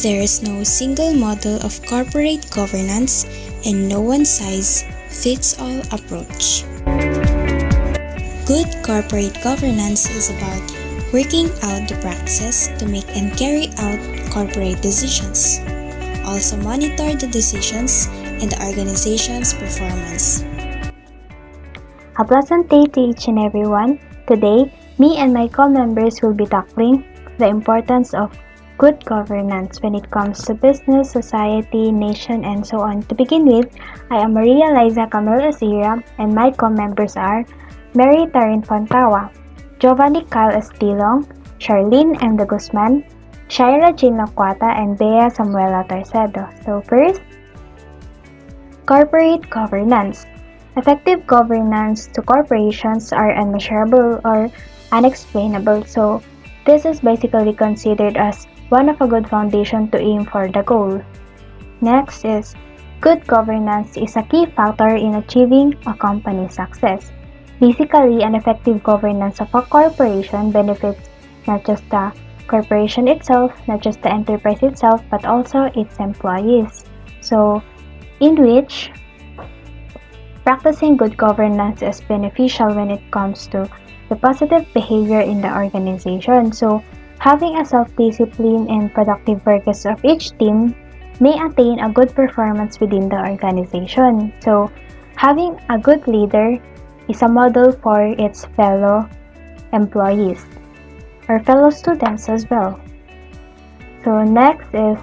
There is no single model of corporate governance and no one-size-fits-all approach. Good corporate governance is about working out the practices to make and carry out corporate decisions. Also monitor the decisions and the organization's performance. A pleasant day to each and everyone. Today, me and my co-members will be tackling the importance of good governance when it comes to business, society, nation, and so on. To begin with, I am Lyzza Khamel S, and my co-members are Mary Taryn Fontawa, Joevanni Estilong, Charlene M. Guzman, Shaira Lacuata, and Bea Samuella Torcedo. So first, corporate governance. Effective governance to corporations are unmeasurable or unexplainable. So this is basically considered as one of a good foundation to aim for the goal. Next is, good governance is a key factor in achieving a company's success. Basically, an effective governance of a corporation benefits not just the corporation itself, not just the enterprise itself, but also its employees. So, in which practicing good governance is beneficial when it comes to the positive behavior in the organization. So, having a self-discipline and productive workers of each team may attain a good performance within the organization. So, having a good leader is a model for its fellow employees or fellow students as well. So, next is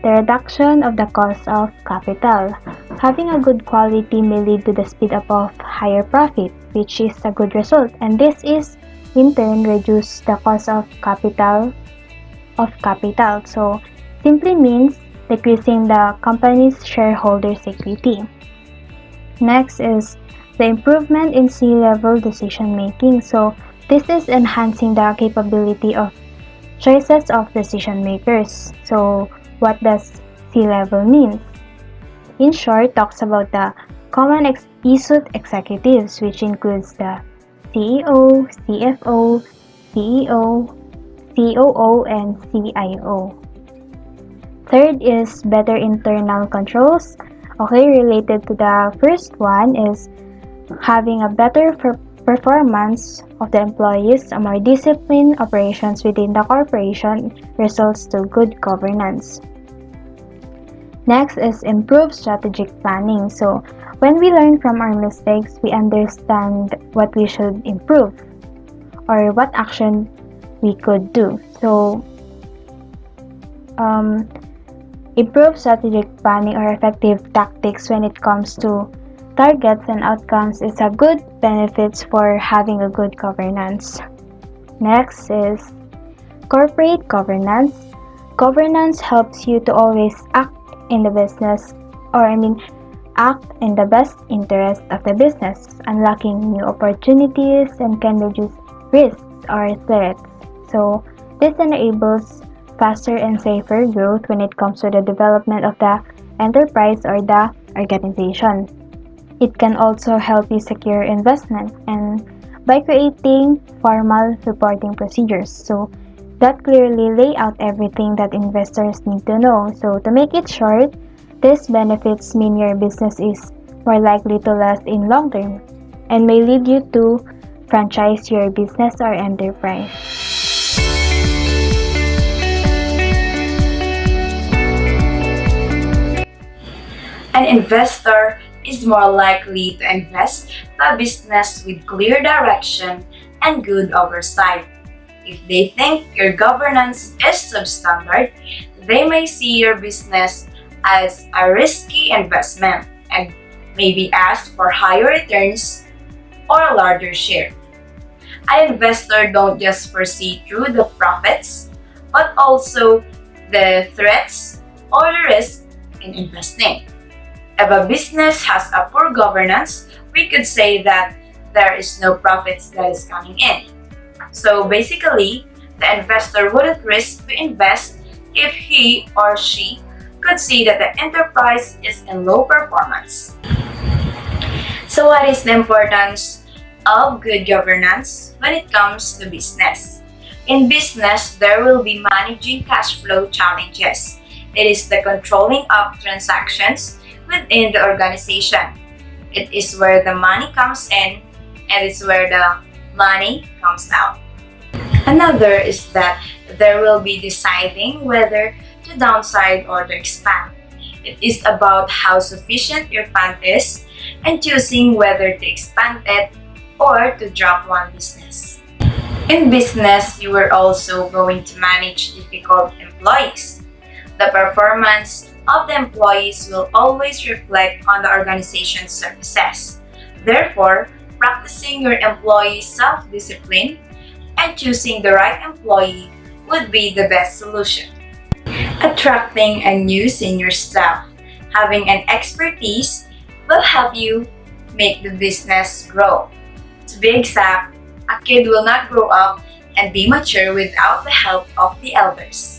the reduction of the cost of capital. Having a good quality may lead to the speed up of higher profit, which is a good result, and this is in turn reduce the cost of capital. So simply means decreasing the company's shareholders' equity. Next is the improvement in C-level decision making. So this is enhancing the capability of choices of decision makers. So what does C-level mean? In short, talks about the common C-suite executives, which includes the CEO, CFO, CEO, COO, and CIO. Third is better internal controls. Okay, related to the first one is having a better performance of the employees, a more disciplined operations within the corporation results to good governance. Next is improved strategic planning. So when we learn from our mistakes, we understand what we should improve or what action we could do. So improve strategic planning or effective tactics when it comes to targets and outcomes is a good benefits for having a good governance. Next is corporate governance. Governance helps you to always act in the business act in the best interest of the business, unlocking new opportunities and can reduce risks or threats. So this enables faster and safer growth when it comes to the development of the enterprise or the organization. It can also help you secure investment and by creating formal reporting procedures. So that clearly lay out everything that investors need to know. So to make it short, these benefits mean your business is more likely to last in long term and may lead you to franchise your business or enterprise. An investor is more likely to invest in a business with clear direction and good oversight. If they think your governance is substandard, they may see your business as a risky investment and maybe ask for higher returns or a larger share. An investor don't just foresee through the profits, but also the threats or the risk in investing. If a business has a poor governance, we could say that there is no profits that is coming in. So basically, the investor wouldn't risk to invest if he or she could see that the enterprise is in low performance. So what is the importance of good governance when it comes to business? In business, there will be managing cash flow challenges. It is the controlling of transactions within the organization. It is where the money comes in and it's where the money comes out. Another is that there will be deciding whether to downsize or to expand. It is about how sufficient your fund is and choosing whether to expand it or to drop one business. In business, you are also going to manage difficult employees. The performance of the employees will always reflect on the organization's services. Therefore, practicing your employee self-discipline and choosing the right employee would be the best solution. Attracting a new senior staff, having an expertise will help you make the business grow. To be exact, a kid will not grow up and be mature without the help of the elders.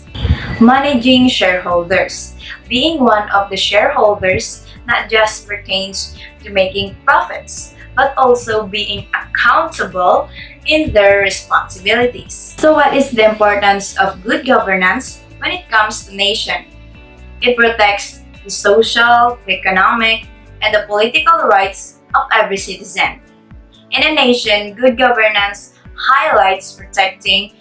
Managing shareholders. Being one of the shareholders not just pertains to making profits, but also being accountable in their responsibilities. So what is the importance of good governance when it comes to nation? It protects the social, the economic, and the political rights of every citizen. In a nation, good governance highlights protecting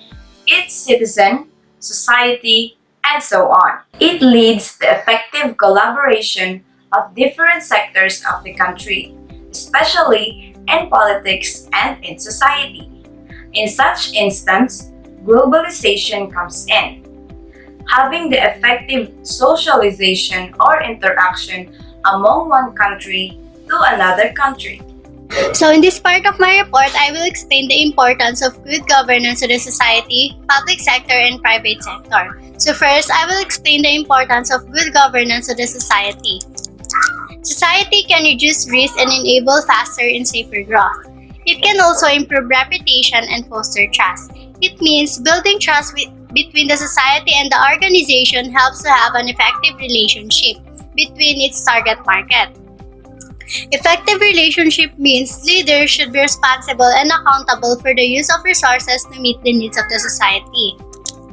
its citizen, society, and so on. It leads to effective collaboration of different sectors of the country, especially in politics and in society. In such instance, globalization comes in. Having the effective socialization or interaction among one country to another country. So in this part of my report, I will explain the importance of good governance to the society, public sector, and private sector. So first, I will explain the importance of good governance to the society. Society can reduce risk and enable faster and safer growth. It can also improve reputation and foster trust. It means building trust between the society and the organization helps to have an effective relationship between its target market. Effective relationship means leaders should be responsible and accountable for the use of resources to meet the needs of the society.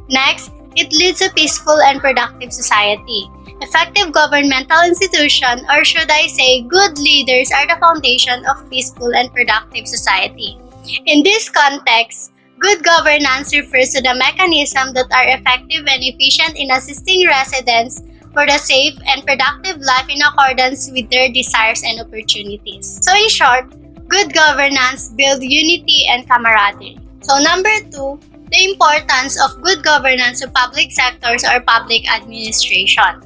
Next, it leads a peaceful and productive society. Effective governmental institutions, or should I say good leaders, are the foundation of peaceful and productive society. In this context, good governance refers to the mechanisms that are effective and efficient in assisting residents for the safe and productive life in accordance with their desires and opportunities. So in short, good governance builds unity and camaraderie. So number 2, the importance of good governance to public sectors or public administration.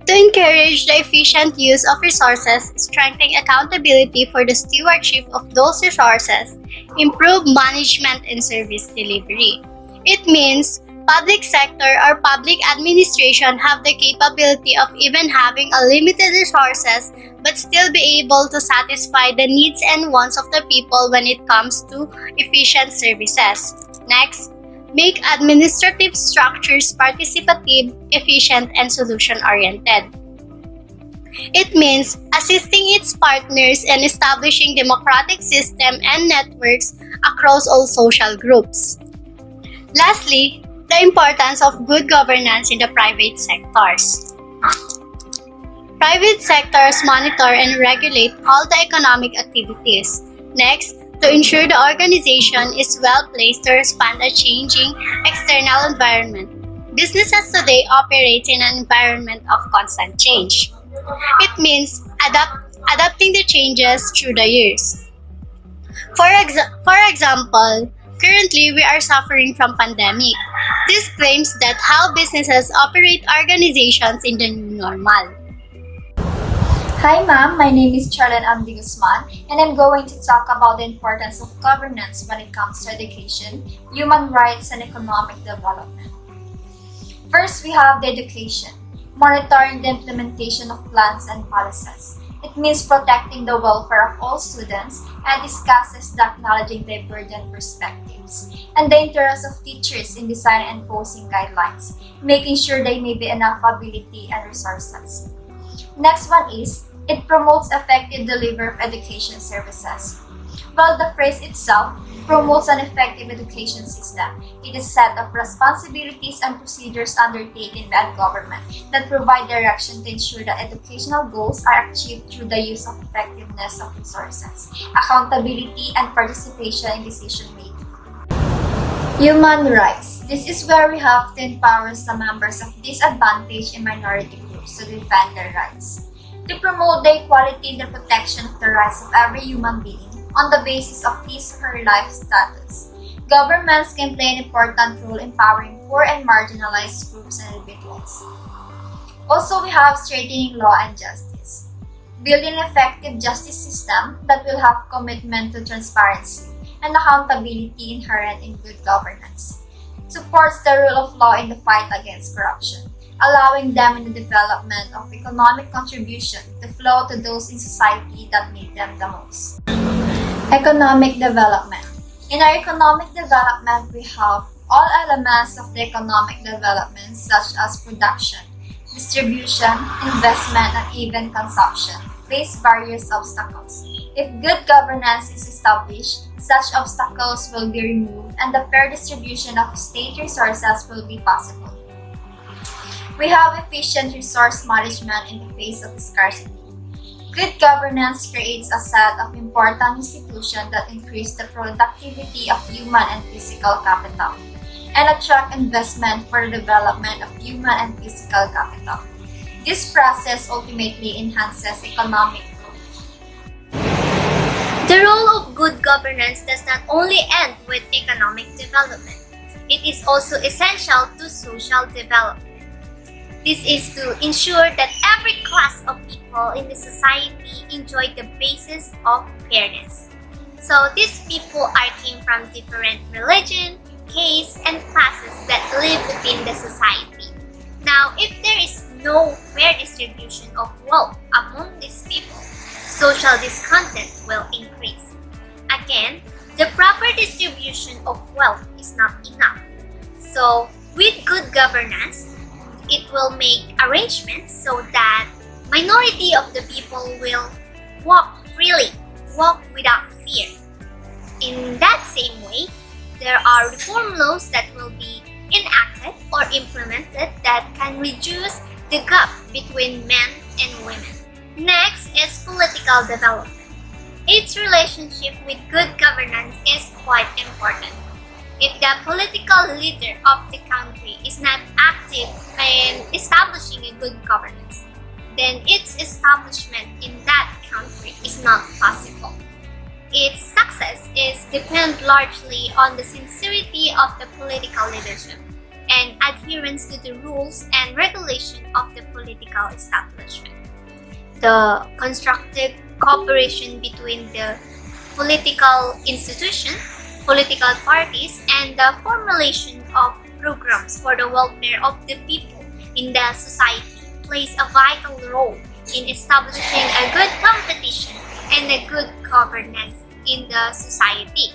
To encourage the efficient use of resources, strengthen accountability for the stewardship of those resources, improve management and service delivery. It means public sector or public administration have the capability of even having a limited resources but still be able to satisfy the needs and wants of the people when it comes to efficient services. Next, make administrative structures participative, efficient, and solution-oriented. It means assisting its partners in establishing democratic system and networks across all social groups. Lastly, the importance of good governance in the private sectors. Private sectors monitor and regulate all the economic activities. Next, to ensure the organization is well placed to respond to a changing external environment. Businesses today operate in an environment of constant change. It means adapting the changes through the years. For example, currently we are suffering from pandemic. This claims that how businesses operate organizations in the new normal. Hi ma'am, my name is Charlene M. Guzman, and I'm going to talk about the importance of governance when it comes to education, human rights, and economic development. First, we have the education, monitoring the implementation of plans and policies. It means protecting the welfare of all students and discusses the acknowledging divergent perspectives and the interest of teachers in designing and posing guidelines, making sure there may be enough ability and resources. Next one is, it promotes effective delivery of education services. Well, the phrase itself promotes an effective education system. It is a set of responsibilities and procedures undertaken by the government that provide direction to ensure that educational goals are achieved through the use of effectiveness of resources, accountability, and participation in decision making. Human rights. This is where we have to empower some members of disadvantaged and minority groups to defend their rights. To promote the equality and the protection of the rights of every human being on the basis of his or her life status. Governments can play an important role in empowering poor and marginalized groups and individuals. Also, we have strengthening law and justice. Building an effective justice system that will have commitment to transparency and accountability inherent in good governance. Supports the rule of law in the fight against corruption, allowing them in the development of economic contribution to flow to those in society that need them the most. Economic development. In our economic development, we have all elements of the economic development such as production, distribution, investment, and even consumption face various obstacles. If good governance is established, such obstacles will be removed and the fair distribution of state resources will be possible. We have efficient resource management in the face of scarcity. Good governance creates a set of important institutions that increase the productivity of human and physical capital and attract investment for the development of human and physical capital. This process ultimately enhances economic growth. The role of good governance does not only end with economic development. It is also essential to social development. This is to ensure that every class of people in the society enjoy the basis of fairness. So these people came from different religion, castes, and classes that live within the society. Now, if there is no fair distribution of wealth among these people, social discontent will increase. Again, the proper distribution of wealth is not enough. So, with good governance, it will make arrangements so that minority of the people will walk freely, walk without fear. In that same way, there are reform laws that will be enacted or implemented that can reduce the gap between men and women. Next is political development. Its relationship with good governance is quite important. If the political leader of the country is not active in establishing a good governance, then its establishment in that country is not possible. Its success is depend largely on the sincerity of the political leadership and adherence to the rules and regulation of the political establishment. The constructive cooperation between the political institution, political parties, and the formulation of programs for the welfare of the people in the society plays a vital role in establishing a good competition and a good governance in the society.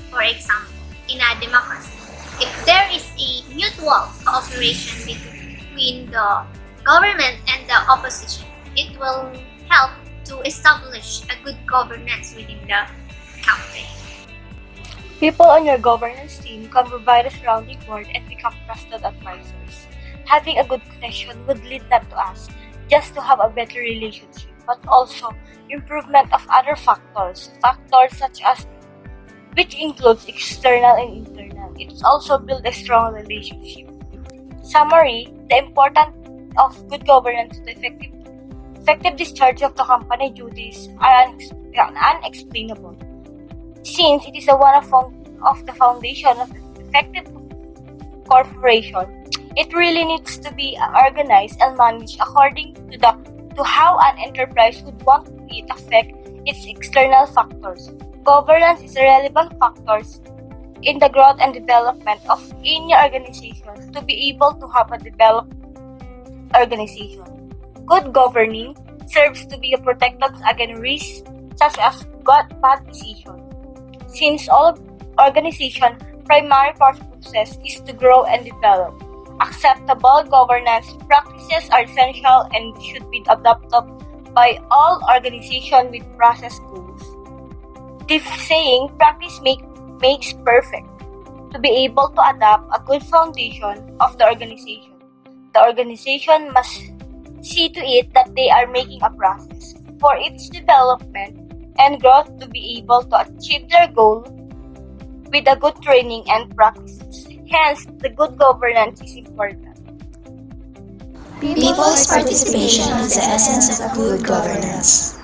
For example, in a democracy, if there is a mutual cooperation between the government and the opposition, it will help to establish a good governance within the country. People on your governance team can provide a surrounding board and become trusted advisors. Having a good connection would lead not to us just to have a better relationship, but also improvement of other factors such as which includes external and internal. It's also build a strong relationship. Summary, the importance of good governance to effective discharge of the company duties are unexplainable. Since it is one of the foundation of effective corporation, it really needs to be organized and managed according to how an enterprise would want it to affect its external factors. Governance is a relevant factor in the growth and development of any organization to be able to have a developed organization. Good governing serves to be a protection against risks such as bad decisions. Since all organization primary purpose is to grow and develop, acceptable governance practices are essential and should be adopted by all organizations with process goals. This saying, practice makes makes perfect. To be able to adopt a good foundation of the organization must see to it that they are making a process for its development and growth to be able to achieve their goal with a good training and practices. Hence, the good governance is important. People's participation is the essence of good governance.